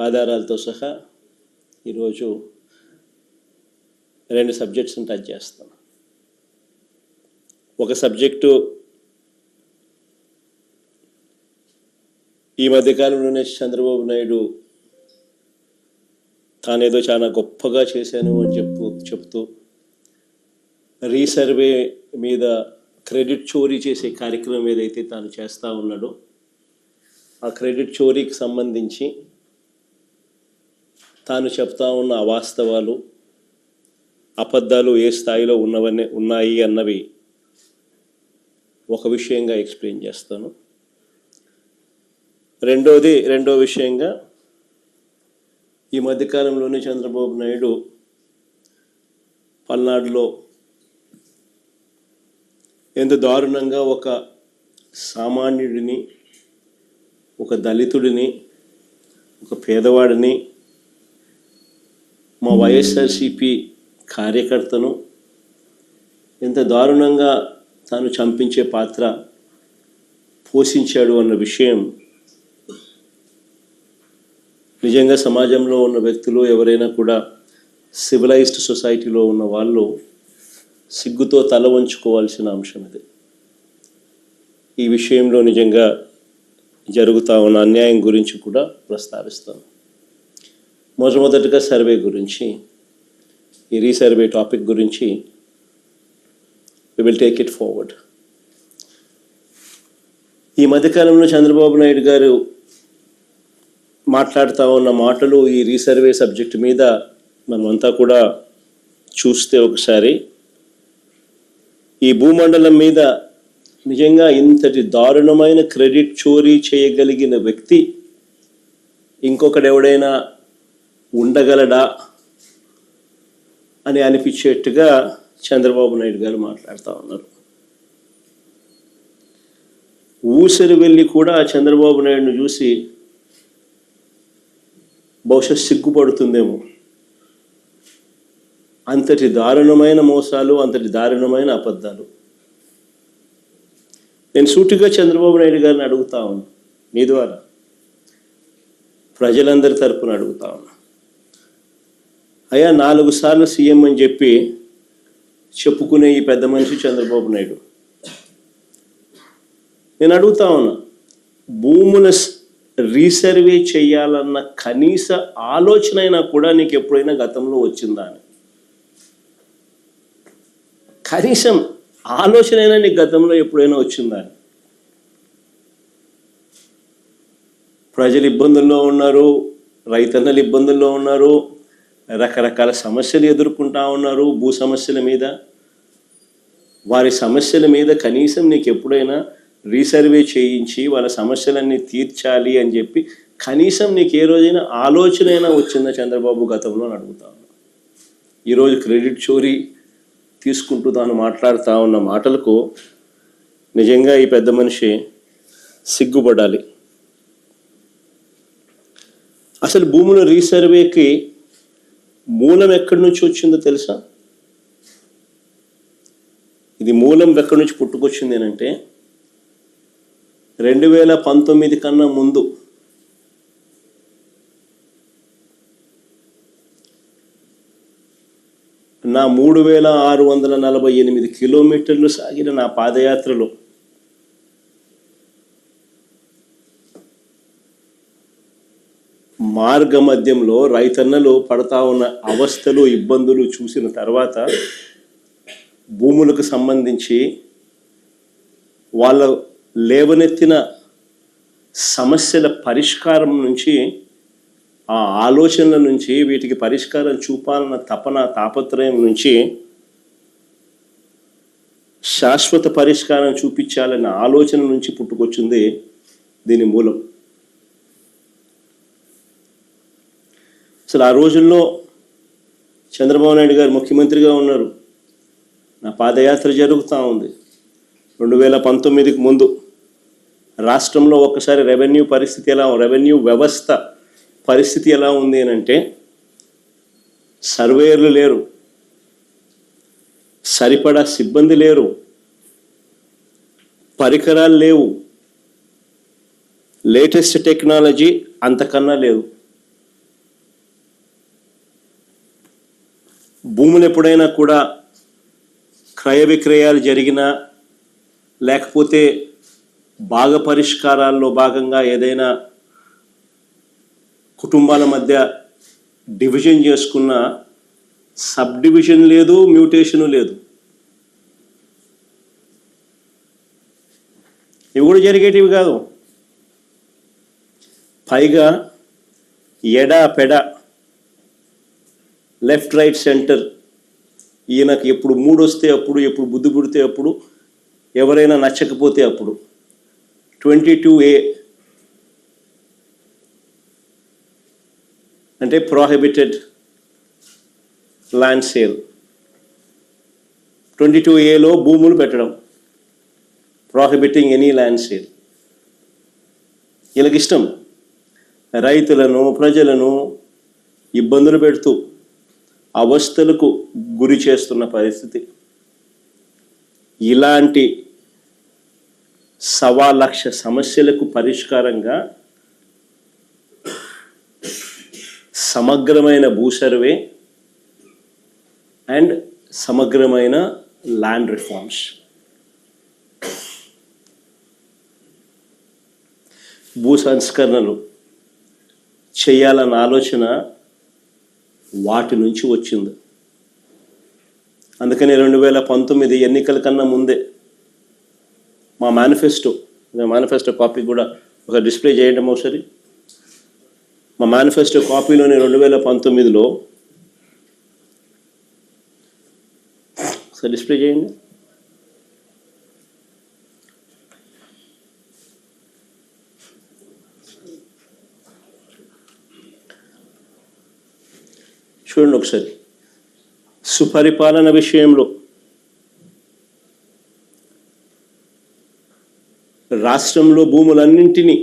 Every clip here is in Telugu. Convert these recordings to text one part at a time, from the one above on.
ఆధారాలతో సహా ఈరోజు 2 సబ్జెక్ట్స్ని టచ్ చేస్తాను. ఒక సబ్జెక్టు ఈ మధ్యకాలంలోనే చంద్రబాబు నాయుడు తానేదో చాలా గొప్పగా చేశాను అని చెప్తూ రీసర్వే మీద క్రెడిట్ చోరీ చేసే కార్యక్రమం ఏదైతే తాను చేస్తూ ఉన్నాడో ఆ క్రెడిట్ చోరీకి సంబంధించి తాను చెప్తా ఉన్న అవాస్తవాలు అబద్ధాలు ఏ స్థాయిలో ఉన్నాయి అన్నవి ఒక విషయంగా ఎక్స్ప్లెయిన్ చేస్తాను. రెండో విషయంగా ఈ మధ్యకాలంలోనే చంద్రబాబు నాయుడు పల్నాడులో ఎంత దారుణంగా ఒక సామాన్యుడిని, ఒక దళితుడిని, ఒక పేదవాడిని, మా వైఎస్ఆర్సిపి కార్యకర్తను ఎంత దారుణంగా తాను చంపించే పాత్ర పోషించాడు అన్న విషయం నిజంగా సమాజంలో ఉన్న వ్యక్తులు ఎవరైనా కూడా సివిలైజ్డ్ సొసైటీలో ఉన్న వాళ్ళు సిగ్గుతో తల వంచుకోవాల్సిన అంశం ఇది. ఈ విషయంలో నిజంగా జరుగుతూ ఉన్న అన్యాయం గురించి కూడా ప్రస్తావిస్తాను. మొట్టమొదటిగా సర్వే గురించి, ఈ రీసర్వే టాపిక్ గురించి we will take it forward. ఈ మధ్యకాలంలో చంద్రబాబు నాయుడు గారు మాట్లాడుతూ ఉన్న మాటలు ఈ రీసర్వే సబ్జెక్ట్ మీద మనమంతా కూడా చూస్తే ఒకసారి ఈ భూమండలం మీద నిజంగా ఇంతటి దారుణమైన క్రెడిట్ చోరీ చేయగలిగిన వ్యక్తి ఇంకొకడెవడైనా ఉండగలడా అని అనిపించేట్టుగా చంద్రబాబు నాయుడు గారు మాట్లాడుతూ ఉన్నారు. ఊసరి వెళ్ళి కూడా చంద్రబాబు నాయుడును చూసి బహుశా సిగ్గుపడుతుందేమో. అంతటి దారుణమైన మోసాలు, అంతటి దారుణమైన అబద్ధాలు. నేను సూటిగా చంద్రబాబు నాయుడు గారిని అడుగుతా ఉన్నా, మీ ద్వారా ప్రజలందరి తరపున అడుగుతా ఉన్నా, అయ్యా 4 సార్లు సీఎం అని చెప్పి చెప్పుకునే ఈ పెద్ద మనిషి చంద్రబాబు నాయుడు, నేను అడుగుతా ఉన్నా, భూముల రీసర్వే చేయాలన్న కనీస ఆలోచన అయినా కూడా నీకు ఎప్పుడైనా గతంలో వచ్చిందా అని? కనీసం ఆలోచన అయినా నీకు గతంలో ఎప్పుడైనా వచ్చిందా అని? ప్రజలు ఇబ్బందుల్లో ఉన్నారు, రైతన్నలు ఇబ్బందుల్లో ఉన్నారు, రకరకాల సమస్యలు ఎదుర్కొంటా ఉన్నారు. భూ సమస్యల మీద, వారి సమస్యల మీద కనీసం నీకు ఎప్పుడైనా రీసర్వే చేయించి వాళ్ళ సమస్యలన్నీ తీర్చాలి అని చెప్పి కనీసం నీకు ఏ రోజైనా ఆలోచన అయినా వచ్చిందా చంద్రబాబు గతంలో అని అడుగుతా ఉన్నా. ఈరోజు క్రెడిట్ చోరీ తీసుకుంటూ తాను మాట్లాడుతూ ఉన్న మాటలకు నిజంగా ఈ పెద్ద మనిషి సిగ్గుపడాలి. అసలు భూముల రీసర్వేకి మూలం ఎక్కడి నుంచి వచ్చిందో తెలుసా? ఇది మూలం ఎక్కడి నుంచి పుట్టుకొచ్చింది అంటే 2019 కన్నా ముందు నా 3648 కిలోమీటర్లు సాగిన నా పాదయాత్రలో మార్గ మధ్యంలో రైతన్నలు పడతా ఉన్న అవస్థలు, ఇబ్బందులు చూసిన తర్వాత భూములకు సంబంధించి వాళ్ళ లేవనెత్తిన సమస్యల పరిష్కారం నుంచి, ఆ ఆలోచనల నుంచి, వీటికి పరిష్కారం చూపాలన్న తాపత్రయం నుంచి శాశ్వత పరిష్కారం చూపించాలన్న ఆలోచన నుంచి పుట్టుకొచ్చింది దీని మూలం. అసలు ఆ రోజుల్లో చంద్రబాబు నాయుడు గారు ముఖ్యమంత్రిగా ఉన్నారు, నా పాదయాత్ర జరుగుతూ ఉంది. 2019కి ముందు రాష్ట్రంలో ఒక్కసారి రెవెన్యూ వ్యవస్థ పరిస్థితి ఎలా ఉంది అని అంటే, సర్వేయర్లు లేరు, సరిపడా సిబ్బంది లేరు, పరికరాలు లేవు, లేటెస్ట్ టెక్నాలజీ అంతకన్నా లేవు. భూములు ఎప్పుడైనా కూడా క్రయ విక్రయాలు జరిగినా లేకపోతే భాగ పరిష్కారాల్లో భాగంగా ఏదైనా కుటుంబాల మధ్య డివిజన్ చేసుకున్న సబ్ డివిజన్ లేదు, మ్యూటేషను లేదు. ఇవి కూడా జరిగేటివి కాదు. పైగా ఎడా పెడ, లెఫ్ట్ రైట్ సెంటర్, ఈయనకు ఎప్పుడు మూడు వస్తే అప్పుడు, ఎప్పుడు బుద్ధి పుడితే అప్పుడు, ఎవరైనా నచ్చకపోతే అప్పుడు 22A అంటే ప్రోహిబిటెడ్ ల్యాండ్ సేల్. 22Aలో భూములు పెట్టడం, ప్రోహిబిటింగ్ ఎనీ ల్యాండ్ సేల్. వీళ్ళకి ఇష్టం రైతులను, ప్రజలను ఇబ్బందులు పెడుతూ అవస్థలకు గురి చేస్తున్న పరిస్థితి. ఇలాంటి 1,00,000 సమస్యలకు పరిష్కారంగా సమగ్రమైన భూ సర్వే అండ్ సమగ్రమైన ల్యాండ్ రిఫార్మ్స్. భూ సంస్కరణలు చేయాలన్న ఆలోచన వాటి నుంచి వచ్చింది. అందుకని 2019 ఎన్నికల కన్నా ముందే మా మేనిఫెస్టో కాపీ కూడా ఒక డిస్ప్లే చేయడం ఒకసారి. మా మేనిఫెస్టో కాపీలోని 2019లో ఒకసారి డిస్ప్లే చేయండి. చూడండి ఒకసారి. సుపరిపాలన విషయంలో రాష్ట్రంలో భూములన్నింటినీ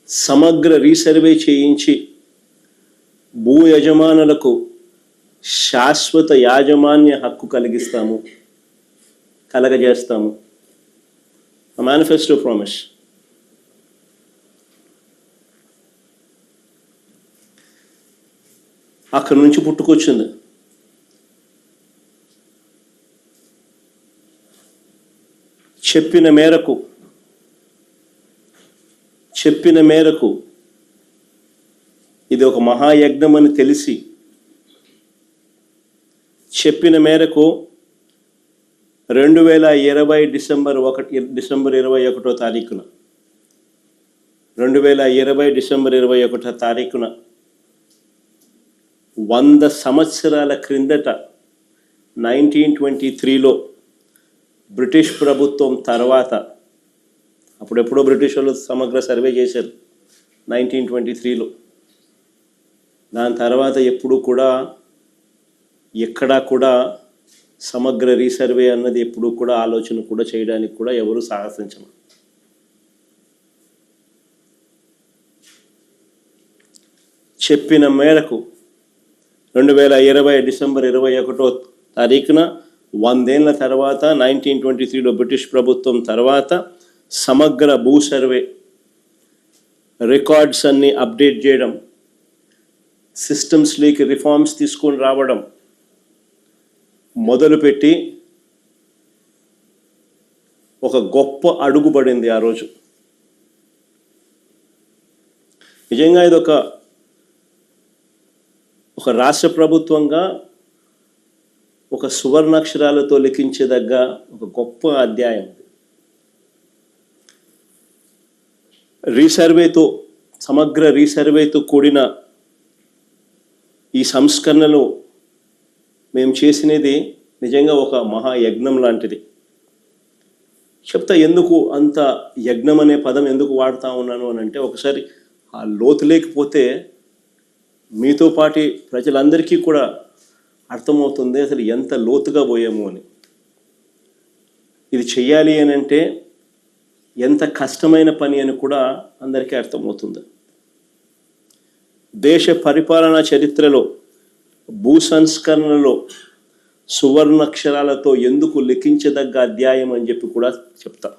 సమగ్ర రీసర్వే చేయించి భూ యజమానులకు శాశ్వత యాజమాన్య హక్కు కలగజేస్తాము. Manifesto promise. అక్కడి నుంచి పుట్టుకొచ్చింది. చెప్పిన మేరకు ఇది ఒక మహాయజ్ఞం అని తెలిసి, చెప్పిన మేరకు 2020 డిసెంబర్ 21వ తారీఖున 100 సంవత్సరాల క్రిందట 1923లో బ్రిటిష్ ప్రభుత్వం తర్వాత, అప్పుడెప్పుడో బ్రిటిష్ వాళ్ళు సమగ్ర సర్వే చేశారు 1923లో. దాని తర్వాత ఎప్పుడూ కూడా ఎక్కడా కూడా సమగ్ర రీసర్వే అన్నది ఎప్పుడూ కూడా ఆలోచన కూడా చేయడానికి కూడా ఎవరు సాహసించరు. చెప్పిన మేరకు 2020 డిసెంబర్ 21వ తారీఖున 100 ఏళ్ల తర్వాత 1923లో బ్రిటిష్ ప్రభుత్వం తర్వాత సమగ్ర భూ సర్వే రికార్డ్స్ అన్ని అప్డేట్ చేయడం, సిస్టమ్స్లోకి రిఫార్మ్స్ తీసుకొని రావడం మొదలుపెట్టి ఒక గొప్ప అడుగు పడింది ఆ రోజు. నిజంగా ఇది ఒక రాష్ట్ర ప్రభుత్వంగా ఒక సువర్ణాక్షరాలతో లిఖించదగ్గ ఒక గొప్ప అధ్యాయం. సమగ్ర రీసర్వేతో కూడిన ఈ సంస్కరణలు మేము చేసినది నిజంగా ఒక మహాయజ్ఞం లాంటిది. చెప్తా ఎందుకు అంత యజ్ఞం అనే పదం ఎందుకు వాడుతూ ఉన్నాను అని అంటే, ఒకసారి ఆ లోతు లేకపోతే మీతో పాటి ప్రజలందరికీ కూడా అర్థమవుతుంది అసలు ఎంత లోతుగా పోయాము అని. ఇది చెయ్యాలి అని అంటే ఎంత కష్టమైన పని అని కూడా అందరికీ అర్థమవుతుంది. దేశ పరిపాలనా చరిత్రలో భూ సంస్కరణలో సువర్ణాక్షరాలతో ఎందుకు లిఖించదగ్గ అధ్యాయం అని చెప్పి కూడా చెప్తా.